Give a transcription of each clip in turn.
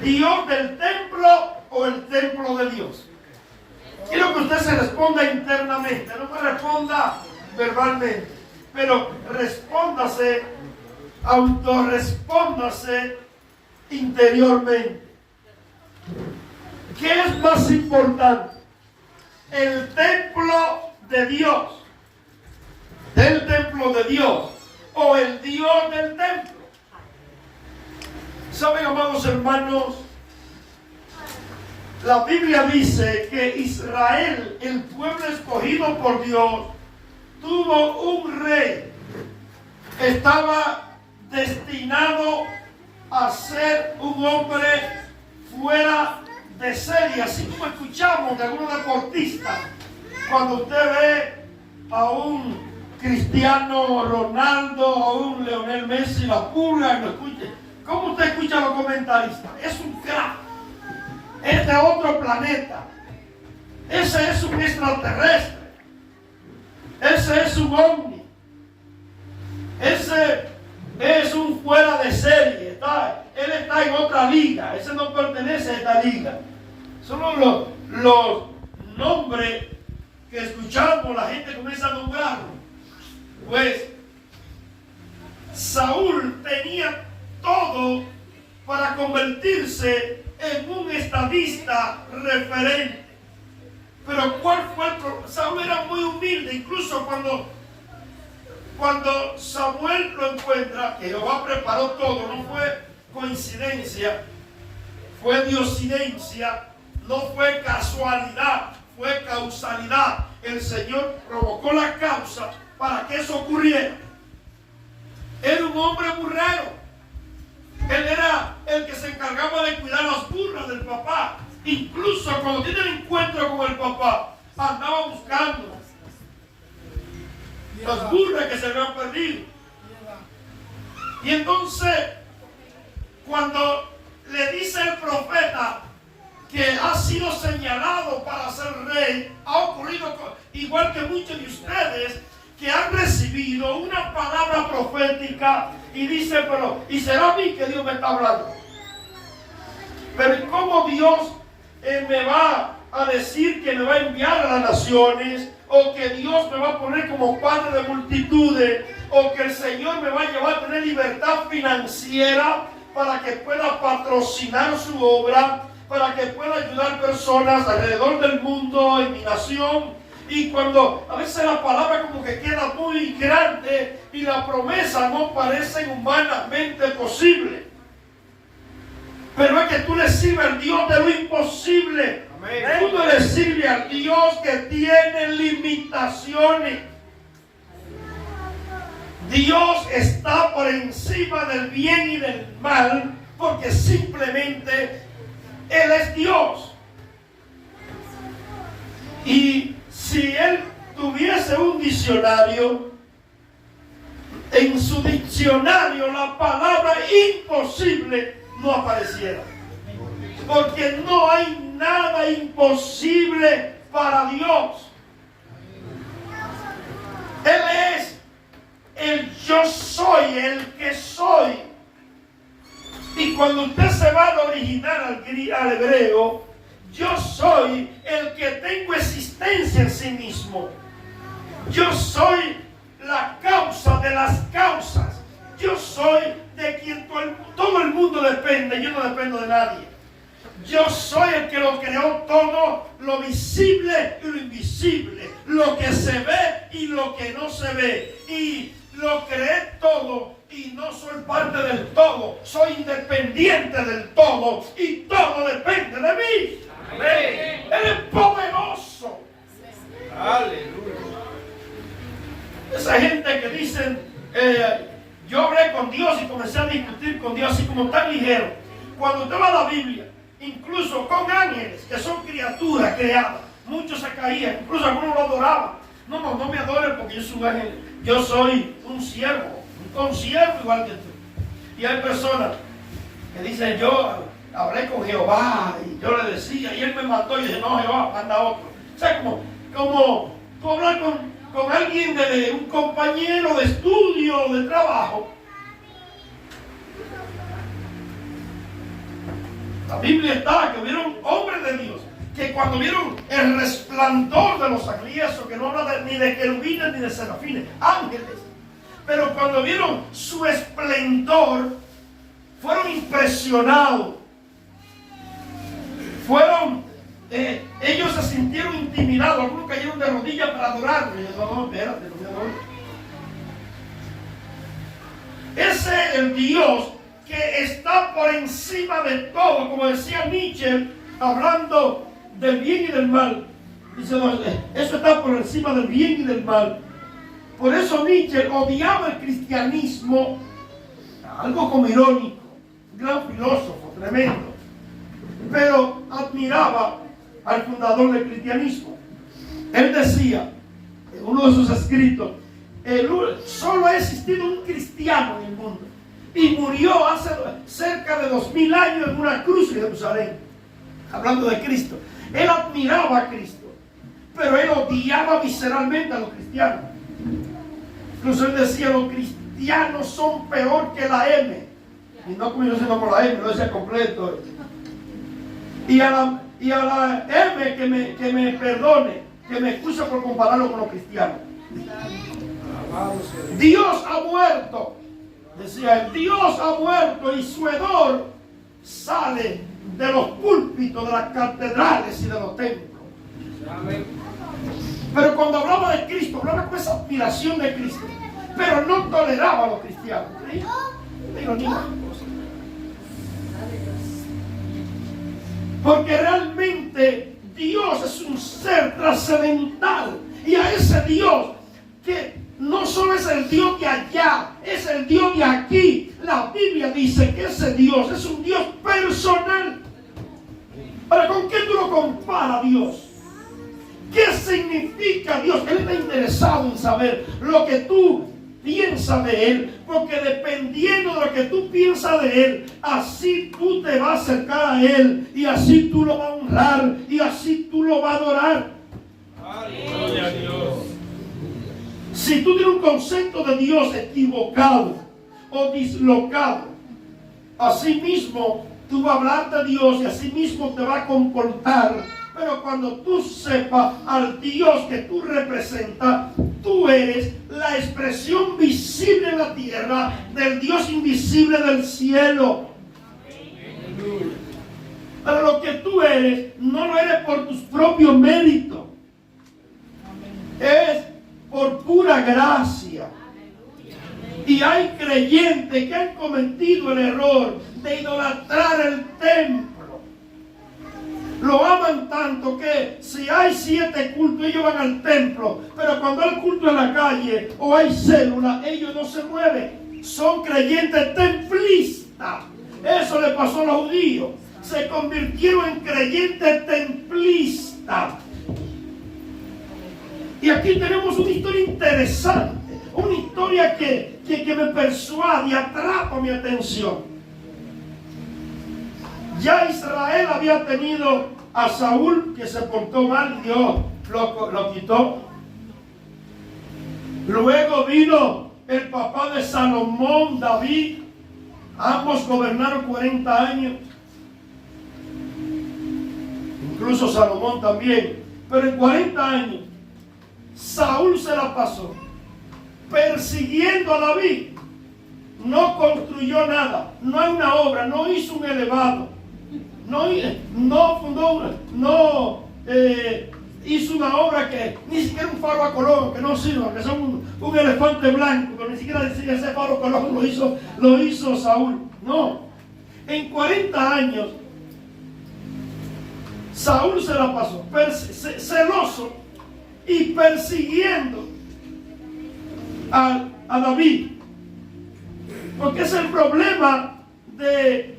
¿El Dios del templo o el templo de Dios? Quiero que usted se responda internamente, no me responda verbalmente, pero respóndase, autorrespóndase interiormente. ¿Qué es más importante? ¿El templo de Dios, del templo de Dios, o el Dios del templo? ¿Saben, amados hermanos? La Biblia dice que Israel, el pueblo escogido por Dios, tuvo un rey. Estaba destinado a ser un hombre fuera de serie, así como escuchamos de algunos deportistas. Cuando usted ve a un Cristiano Ronaldo o un Lionel Messi, la pura y lo escuche. ¿Cómo usted escucha a los comentaristas? Es un crack. Es de otro planeta. Ese es un extraterrestre. Ese es un ovni. Ese es un fuera de serie. Él está en otra liga. Ese no pertenece a esta liga. Son los nombres que escuchamos, la gente comienza a nombrarlo. Pues Saúl tenía todo para convertirse en un estadista referente. Pero ¿cuál fue el problema? Saúl era muy humilde. Incluso cuando Samuel lo encuentra, que Jehová preparó todo, no fue coincidencia, fue diosidencia, no fue casualidad, fue causalidad. El Señor provocó la causa para que eso ocurriera. Era un hombre burrero. Él era el que se encargaba de cuidar las burras del papá. Incluso cuando tiene el encuentro con el papá, andaba buscando las burras que se habían perdido. Y entonces, cuando le dice el profeta que ha sido señalado para ser rey, ha ocurrido igual que muchos de ustedes que han recibido una palabra profética y dice, pero ¿y será a mí que Dios me está hablando? Pero ¿cómo Dios me va a decir que me va a enviar a las naciones? O que Dios me va a poner como padre de multitudes, o que el Señor me va a llevar a tener libertad financiera para que pueda patrocinar su obra, para que pueda ayudar personas alrededor del mundo, en mi nación. Y cuando a veces la palabra como que queda muy grande y la promesa no parece humanamente posible. Pero es que tú le sirves al Dios de lo imposible. Amén. Tú no le sirves al Dios que tiene limitaciones. Dios está por encima del bien y del mal porque simplemente Él es Dios. Y si Él tuviese un diccionario, en su diccionario la palabra imposible no apareciera. Porque no hay nada imposible para Dios. Él es el yo soy, el que soy. Y cuando usted se va al original, al hebreo, yo soy el que tengo existencia en sí mismo. Yo soy la causa de las causas. Yo soy de quien todo el mundo depende. Yo no dependo de nadie. Yo soy el que lo creó todo, lo visible y lo invisible, lo que se ve y lo que no se ve. Y lo creé todo y no soy parte del todo. Soy independiente del todo y todo depende de mí. Amén. Él es poderoso. Aleluya. Esa gente que dicen, yo hablé con Dios y comencé a discutir con Dios así como tan ligero. Cuando usted va a la Biblia, incluso con ángeles, que son criaturas creadas, muchos se caían, incluso algunos lo adoraban. No me adoren porque yo soy un ángel. Yo soy un siervo, un consiervo igual que tú. Y hay personas que dicen, yo hablé con Jehová y yo le decía, y él me mató y dije, no, Jehová, manda otro. O sea, como hablar con alguien, de un compañero de estudio, de trabajo. La Biblia está que vieron hombres de Dios que cuando vieron el resplandor de los ángeles, que no habla ni de querubines ni de serafines, ángeles, pero cuando vieron su esplendor, fueron impresionados. Ellos se sintieron intimidados, algunos cayeron de rodillas para adorarlo. Y yo, no, espérate, no me adoro. Ese es el Dios que está por encima de todo, como decía Nietzsche, hablando del bien y del mal. Dice, no, eso está por encima del bien y del mal. Por eso Nietzsche odiaba el cristianismo, algo como irónico, un gran filósofo, tremendo, pero admiraba al fundador del cristianismo. Él decía, en uno de sus escritos, solo ha existido un cristiano en el mundo, y murió hace cerca de 2000 años en una cruz en Jerusalén, hablando de Cristo. Él admiraba a Cristo, pero él odiaba visceralmente a los cristianos. Incluso él decía, los cristianos son peor que la M. Y no como yo sino por la M, lo decía completo. Y a la M que me perdone, que me excuse por compararlo con los cristianos. Dios ha muerto, decía él, Dios ha muerto y su hedor sale de los púlpitos, de las catedrales y de los templos. Pero cuando hablaba de Cristo, hablaba con esa admiración de Cristo, pero no toleraba a los cristianos. Porque realmente Dios es un ser trascendental, y a ese Dios que no solo es el Dios de allá, es el Dios de aquí. La Biblia dice que ese Dios es un Dios personal. ¿Para con qué tú lo comparas a Dios? ¿Qué significa Dios? Él está interesado en saber lo que tú piensas de Él, porque dependiendo de lo que tú piensas de Él, así tú te vas a acercar a Él, y así tú lo vas a honrar, y así tú lo vas a adorar. Gloria a Dios. Si tú tienes un concepto de Dios equivocado o dislocado, así mismo tú vas a hablar de Dios y así mismo te va a comportar. Pero cuando tú sepas al Dios que tú representas, tú eres la expresión visible en la tierra del Dios invisible del cielo. Pero lo que tú eres, no lo eres por tus propios méritos. Es por pura gracia. Y hay creyentes que han cometido el error de idolatrar el templo. Lo aman tanto que si hay 7 cultos, ellos van al templo. Pero cuando hay culto en la calle o hay célula, ellos no se mueven. Son creyentes templistas. Eso le pasó a los judíos. Se convirtieron en creyentes templistas. Y aquí tenemos una historia interesante. Una historia que me persuade y atrapa mi atención. Ya Israel había tenido a Saúl, que se portó mal, y Dios lo quitó. Luego vino el papá de Salomón, David. Ambos gobernaron 40 años. Incluso Salomón también. Pero en 40 años, Saúl se la pasó persiguiendo a David. No construyó nada, no hay una obra, no hizo un elevado, no fundó, hizo una obra que ni siquiera un faro a color, que no sirva, que sea un elefante blanco, que ni siquiera ese faro a color lo hizo Saúl. No, en 40 años Saúl se la pasó celoso y persiguiendo a David. Porque es el problema de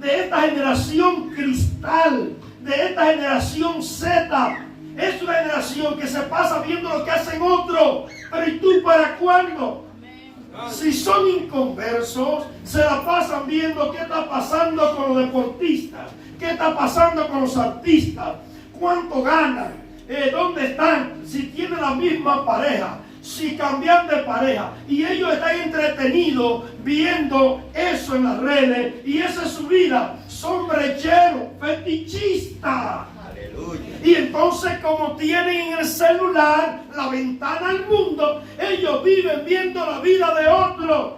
esta generación cristal, de esta generación Z. Es una generación que se pasa viendo lo que hacen otros. Pero ¿y tú para cuándo? Si son inconversos, se la pasan viendo qué está pasando con los deportistas, qué está pasando con los artistas, cuánto ganan, dónde están, si tienen la misma pareja. si cambian de pareja. Y ellos están entretenidos viendo eso en las redes. Y esa es su vida. Son brecheros, fetichistas. Y entonces, como tienen en el celular la ventana al mundo, ellos viven viendo la vida de otros.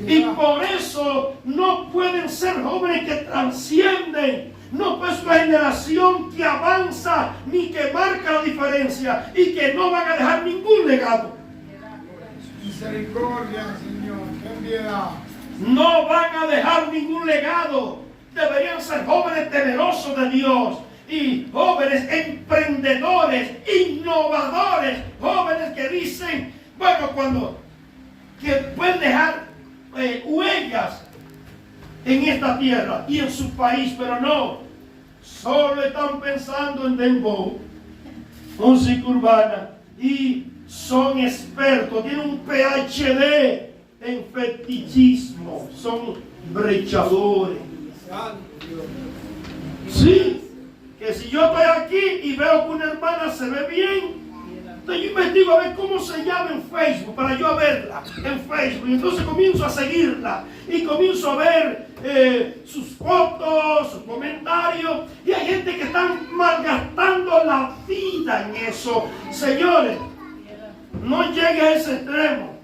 Y por eso no pueden ser jóvenes que trascienden. No pues una generación que avanza ni que marca la diferencia y que no van a dejar ningún legado. Misericordia, Señor, ten piedad. No van a dejar ningún legado. Deberían ser jóvenes temerosos de Dios y jóvenes emprendedores, innovadores, jóvenes que dicen, bueno, que pueden dejar huellas en esta tierra y en su país, pero no, solo están pensando en dembow, música urbana, y son expertos, tienen un PhD en fetichismo, son brechadores. Sí, que si yo estoy aquí y veo que una hermana se ve bien, entonces yo investigo a ver cómo se llama en Facebook para yo verla en Facebook. Y entonces comienzo a seguirla y comienzo a ver sus fotos, sus comentarios. Y hay gente que están malgastando la vida en eso. Señores, no llegue a ese extremo.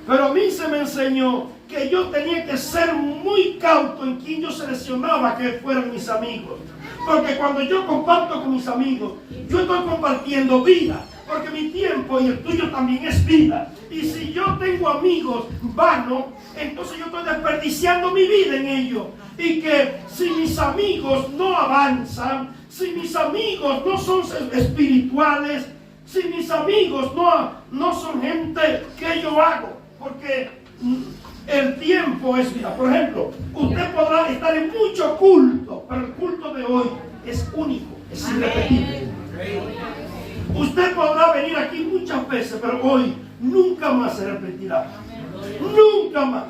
Pero a mí se me enseñó que yo tenía que ser muy cauto en quien yo seleccionaba que fueran mis amigos. Porque cuando yo comparto con mis amigos, yo estoy compartiendo vida. Porque mi tiempo y el tuyo también es vida. Y si yo tengo amigos vanos, entonces yo estoy desperdiciando mi vida en ellos. Y que si mis amigos no avanzan, si mis amigos no son espirituales, si mis amigos no son gente que yo hago. Porque el tiempo es vida. Por ejemplo, usted podrá estar en mucho culto, pero el culto de hoy es único, es irrepetible. Usted podrá venir aquí muchas veces, pero hoy nunca más se repetirá. Nunca más.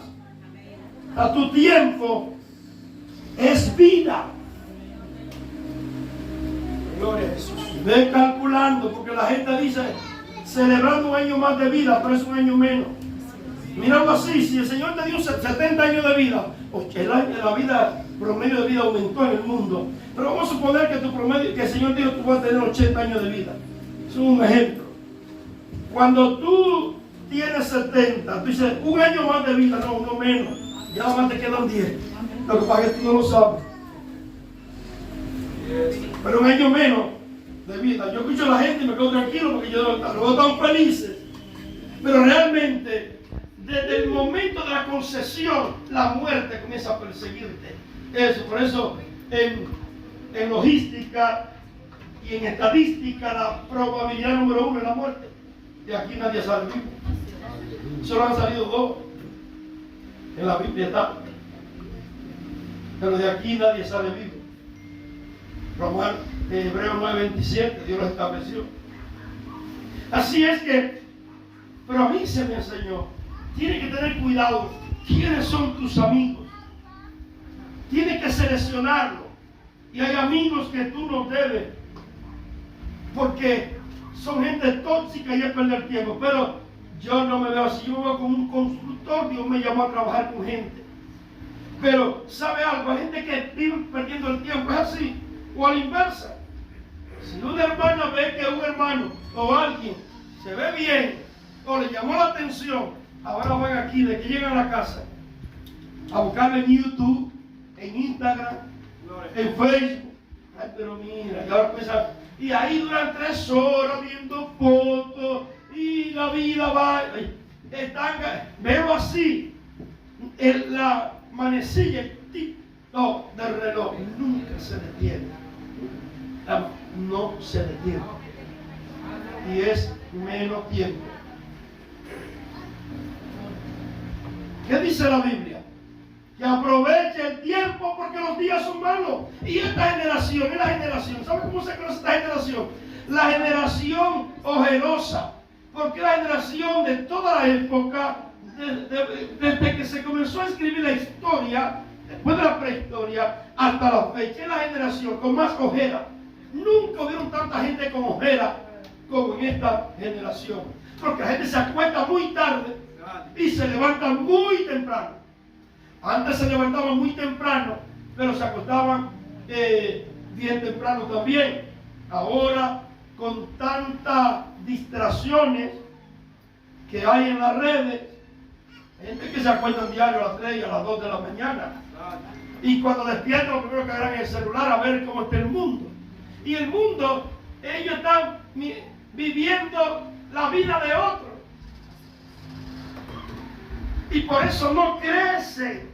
A tu tiempo es vida. Gloria a Jesús. Ve calculando, porque la gente dice celebrando un año más de vida, pero es un año menos. Mirando así, si el Señor te dio 70 años de vida, la vida, promedio de vida aumentó en el mundo. Pero vamos a suponer que tu promedio, que el Señor dijo tú vas a tener 80 años de vida. Es un ejemplo. Cuando tú tienes 70, tú dices, un año más de vida, no, uno menos. Ya más te quedan 10. Lo que pasa es que tú no lo sabes. Pero un año menos de vida. Yo escucho a la gente y me quedo tranquilo porque yo los veo tan felices. Pero realmente, desde el momento de la concesión, la muerte comienza a perseguirte. Por eso, en logística y en estadística, la probabilidad número 1 es la muerte. De aquí nadie sale vivo. Solo han salido 2. En la Biblia está. Pero de aquí nadie sale vivo. Hebreos 9:27, Dios lo estableció. Así es que, pero a mí se me enseñó, tienes que tener cuidado. ¿Quiénes son tus amigos? Tienes que seleccionarlo. Y hay amigos que tú no debes, porque son gente tóxica y es perder tiempo. Pero yo no me veo así. Yo me veo como un constructor. Dios me llamó a trabajar con gente. Pero, ¿sabe algo? Hay gente que vive perdiendo el tiempo. Es así. O a la inversa. Si una hermana ve que un hermano o alguien se ve bien o le llamó la atención, ahora van aquí, de que llegan a la casa, a buscarme en YouTube, en Instagram, en Facebook. Ay, pero mira, y ahora comienza, y ahí duran 3 horas viendo fotos y la vida va. Veo así, la manecilla, el tic-toc del reloj nunca se detiene. No se detiene. Y es menos tiempo. ¿Qué dice la Biblia? Que aproveche el tiempo porque los días son malos. Y esta generación, ¿sabe cómo se conoce esta generación? La generación ojerosa. Porque la generación de toda la época, desde que se comenzó a escribir la historia, después de la prehistoria, hasta la fecha, es la generación con más ojera. Nunca hubieron tanta gente con ojera como en esta generación. Porque la gente se acuesta muy tarde y se levanta muy temprano. Antes se levantaban muy temprano, pero se acostaban bien temprano también. Ahora, con tantas distracciones que hay en las redes, hay gente que se acuesta diario a las 3 y a las 2 de la mañana. Y cuando despiertan, lo primero que agarran es el celular a ver cómo está el mundo. Y el mundo, ellos están viviendo la vida de otros. Y por eso no crecen.